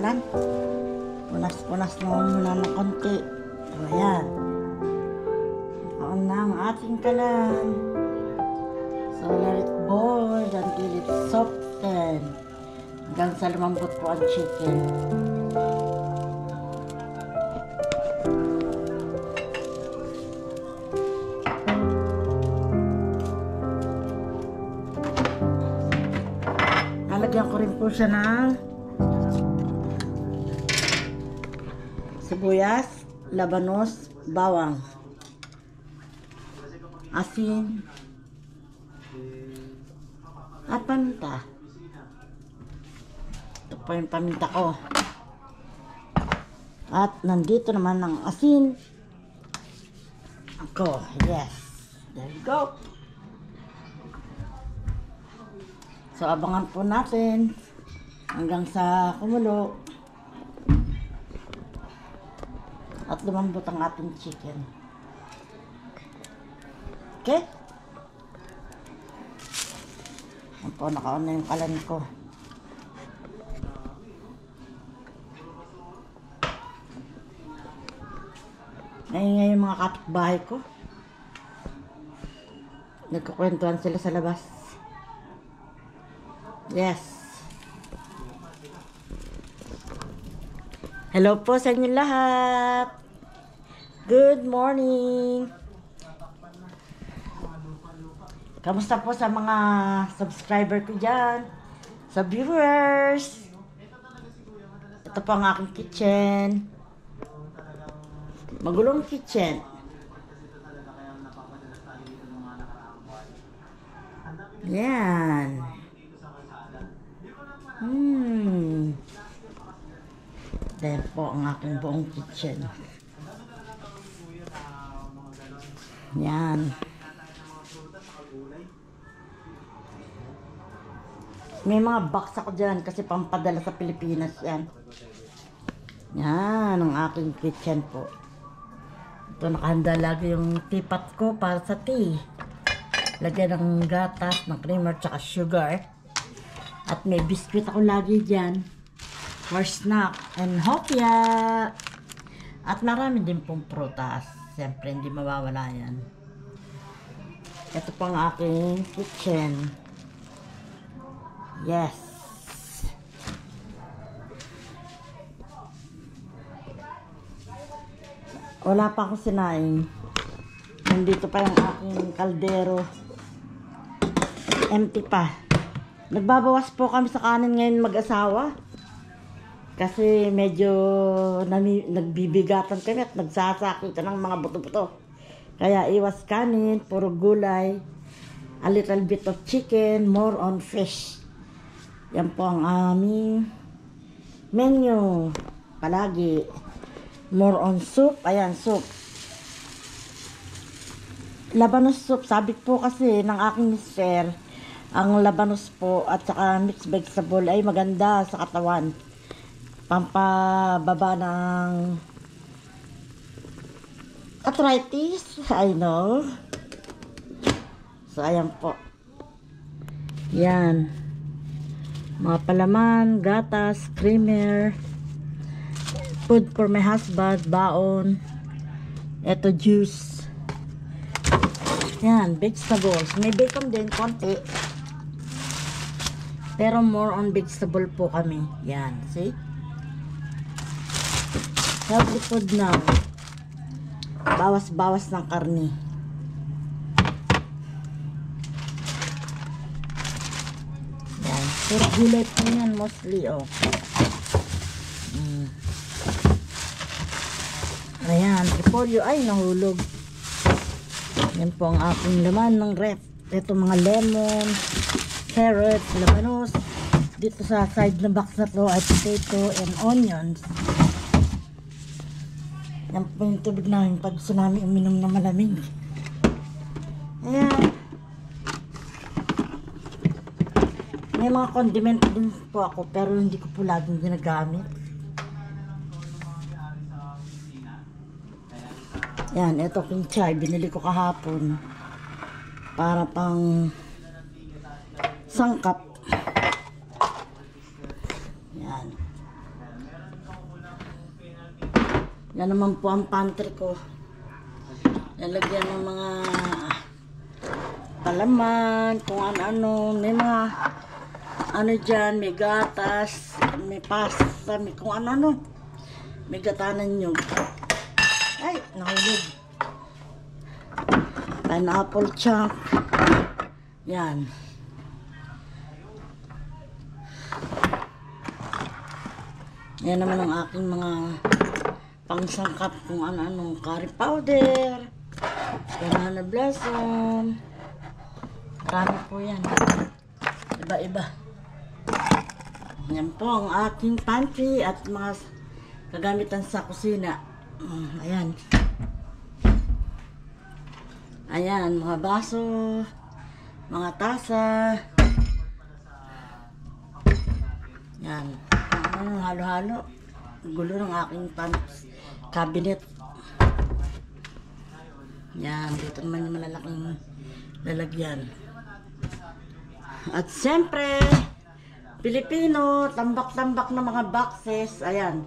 kalan. Punas-punas naman muna ng konti. So, ayan. Nakaon na ang ating kalan. So, let it boil until it soften. Hanggang sa lumambot po ang chicken. Lalagyan ko rin po siya ng sibuyas, labanos, bawang, asin, at paminta. Ito po yung paminta ko. At nandito naman ang asin ako. Yes. There you go. So, abangan po natin hanggang sa kumulo at lumambot ang ating chicken. Okay? Yan po, nakaon na yung kalan ko. Ngayon yung mga kapitbahay ko. Nagkukwentuhan sila sa labas. Yes. Hello po sa inyo lahat. Good morning. Kamusta po sa mga subscriber ko dyan? Sa viewers? Ito po ang aking kitchen. Magulong kitchen. Yan. Then po ang aking buong kitchen. Yan. May mga box ako dyan kasi pampadala sa Pilipinas yan. Yan ang aking kitchen po. Ito nakahanda lagi yung teapot ko para sa tea. Lagyan ng gatas, ng creamer, tsaka sugar. At may biscuit ako lagi dyan for snack and hopya. At marami din pong prutas. Siyempre hindi mawawala yan. Ito po ang aking kitchen. Yes. Wala pa akong sinaing. Nandito pa yung aking kaldero. Empty pa. Nagbabawas po kami sa kanin ngayon mag-asawa. Kasi medyo nagbibigatan kami at nagsasakitan ng mga buto-buto. Kaya iwas kanin, puro gulay, a little bit of chicken, more on fish. Yan po ang aming menu. Palagi. More on soup. Ayan, soup. Labanos soup. Sabi po kasi ng aking mister, ang labanos po at saka mixed vegetable ay maganda sa katawan. Pampababa ng arthritis. I know. So, ayan po. Yan. Mga palaman, gatas, creamer, food for my husband, baon. Ito, juice. Yan, vegetables. May bacon din, konti. Pero more on vegetable po kami. Yan, see? Healthy food now. Bawas-bawas ng karne. Yan. Puro gulay po yan mostly, oh. Ayan, repolyo. Ay, nahulog. Yan po ang aking laman ng ref. Ito mga lemon, carrots, labanos. Dito sa side na box na to ay potato and onions. Yan po yung tubig namin pag gusto namin uminom na malamig. Ayan. May mga condiment din po ako pero hindi ko po laging ginagamit. Yan, ito kinchay. Binili ko kahapon. Para pang sangkap. Yan. Yan naman po ang pantry ko. Lalagyan ng mga palaman, kung ano-ano. May mga ano dyan, may gatas, may pasta, may kung ano-ano. May gatanan nyo. Ay, nahulog. Pineapple chunk. Yan. Yan naman ang aking mga pangsangkap kung ano-ano. Curry powder, banana blossom. Marami po yan. Iba-iba. Yan po ang aking pantry at mga kagamitan sa kusina. Ayan. Ayan, mga baso, mga tasa. Yan. Ano, halo-halo. Gulo ng aking cabinet. Yan, dito naman yung malalaking lalagyan. At siyempre, Pilipino, tambak-tambak na mga boxes. Ayan.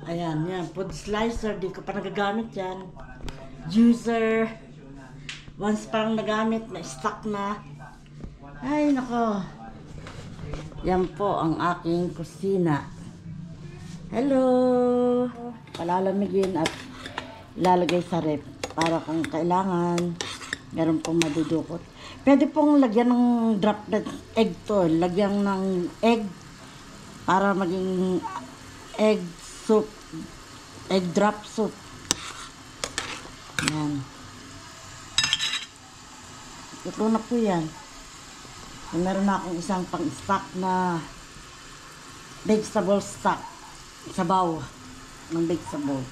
Ayan, yan. Food slicer, di ko pa nagagamit yan. Juicer. Once parang nagamit, na stock na. Ay, nako. Yan po ang aking kusina. Hello! Palalamigin at ilalagay sa rep para kung kailangan meron pong madudukot. Pwede pong lagyan ng drop na egg to. Lagyan ng egg para maging egg soup. Egg drop soup. Yan. Ito na po yan. So, meron na akong isang pang-stock na vegetable stock. Sabaw ng vegetable.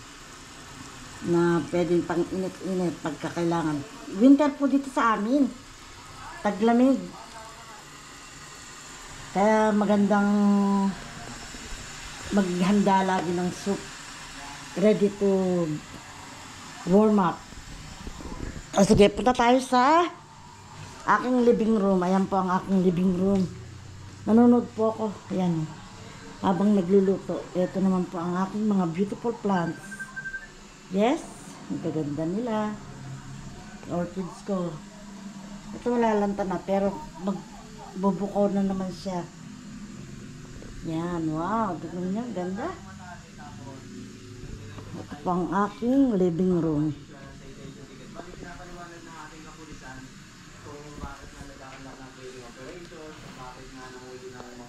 Na pwedeng pang init-init pagkakailangan. Winter po dito sa amin. Taglamig. Kaya magandang maghanda lagi ng soup. Ready to warm up. O sige, punta tayo sa aking living room. Ayan po ang aking living room. Nanonood po ako. Ayan. Habang nagluluto. Ito naman po ang aking mga beautiful plants. Yes, ang gaganda nila. Orchids ko. Ito malalanta na, pero magbubuko na naman siya. Yan, wow. Tignan niyo, ganda. Ito po ang aking living room.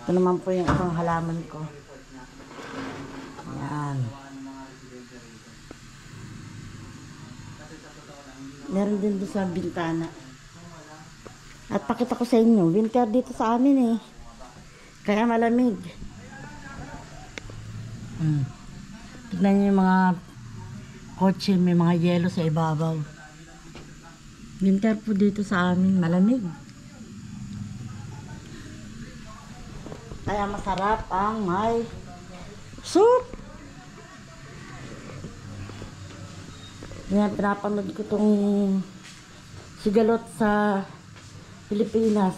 Ito naman po yung ibang halaman ko. Yan. Meron din doon sa bintana. At pakita ko sa inyo, winter dito sa amin eh. Kaya malamig. Tignan niyo yung mga kotse, may mga yelo sa ibabaw. Winter po dito sa amin, malamig. Kaya masarap ang may soup. Yan, pinapanood ko itong sigalot sa Pilipinas.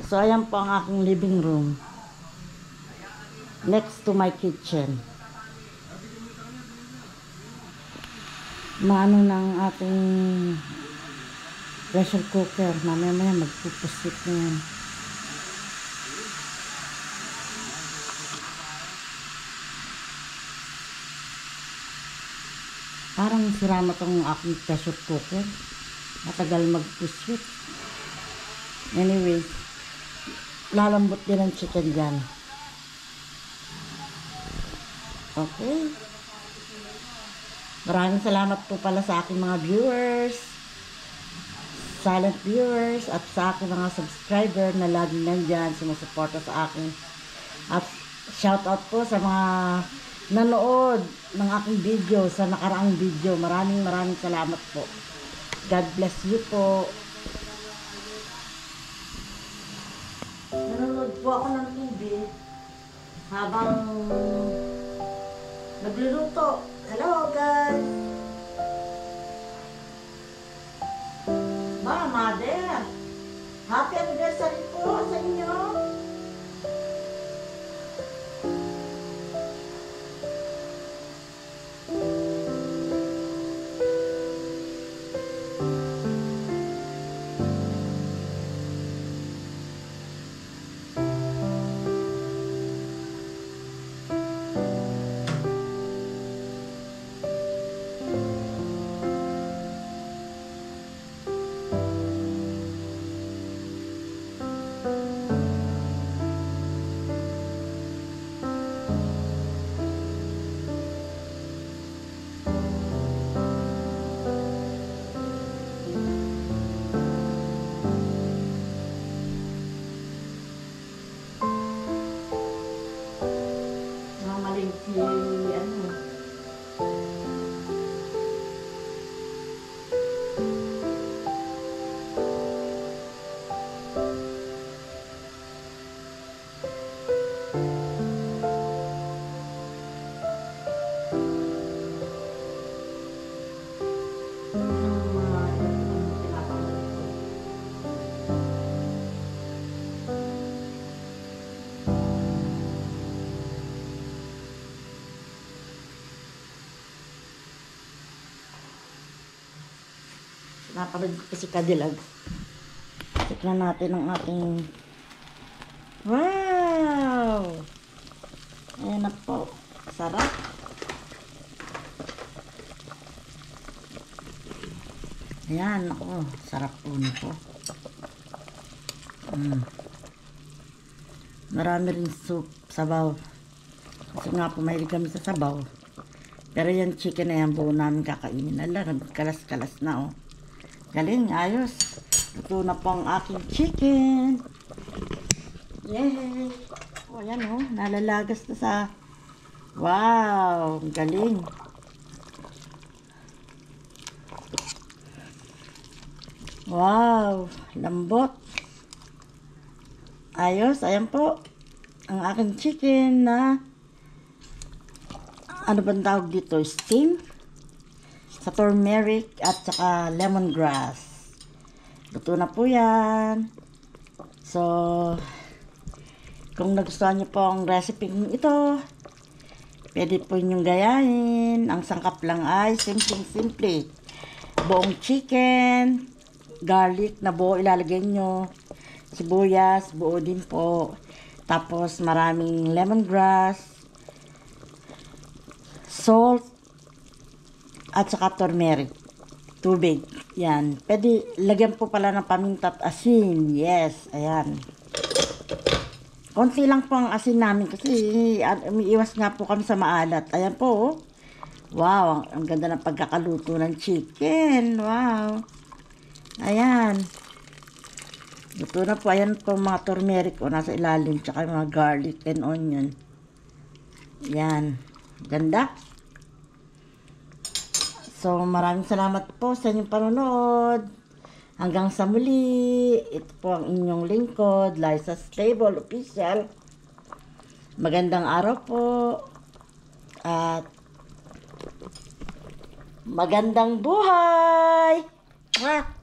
So, ayan po ang aking living room. Next to my kitchen. Maano ng ating pressure cooker. Mamaya-maya magpupusit na yan. Parang sira na itong aking pressure cooker. Matagal mag-pusit. Anyways, lalambot din ang chicken dyan. Okay. Maraming salamat po pala sa aking mga viewers, silent viewers, at sa aking mga subscriber na laging nandyan, sumusuporta sa akin. At shoutout po sa mga nanood ng aking video, sa nakaraang video. Maraming salamat po. God bless you po. Nanonood po ako ng TV habang nagluluto. Hello guys! Ba, mother! Happy anniversary po sa inyo! Napanood ko si Kadilag. Tikman natin ang ating... Wow! Ayan na po. Sarap. Ayan, ako. Sarap po nito. Marami rin soup, sabaw. Kasi nga po, mahilig kami sa sabaw. Pero yung chicken na yan, buo namin kakainin. Ala, nagkalas-kalas na, oh. Galing, ayos. Luto na po ang aking chicken. Yay! O, ayan, oh. Nalalagas na sa... Wow! Galing. Wow! Lambot. Ayos, ayan po. Ang aking chicken na... Ano bang tawag dito? Steam? Sa turmeric at saka lemongrass. Luto na po yan. So, kung nagustuhan niyo po ang recipe ito, pwede po inyong gayahin. Ang sangkap lang ay simple. Buong chicken, garlic na buo ilalagay nyo, sibuyas, buo din po. Tapos maraming lemongrass, salt, at saka turmeric. Tubig. Yan. Pwede, lagyan po pala ng paminta at asin. Yes. Ayan. Konti lang po ang asin namin kasi umiiwas nga po kami sa maalat. Ayan po. Oh. Wow. Ang ganda ng pagkakaluto ng chicken. Wow. Ayan. Luto na po. Ayan po mga turmeric o nasa ilalim. Tsaka mga garlic and onion. Yan. Ganda. So, maraming salamat po sa inyong panonood. Hanggang sa muli. Ito po ang inyong lingkod, Liza Stable Official. Magandang araw po. At magandang buhay! Mwah!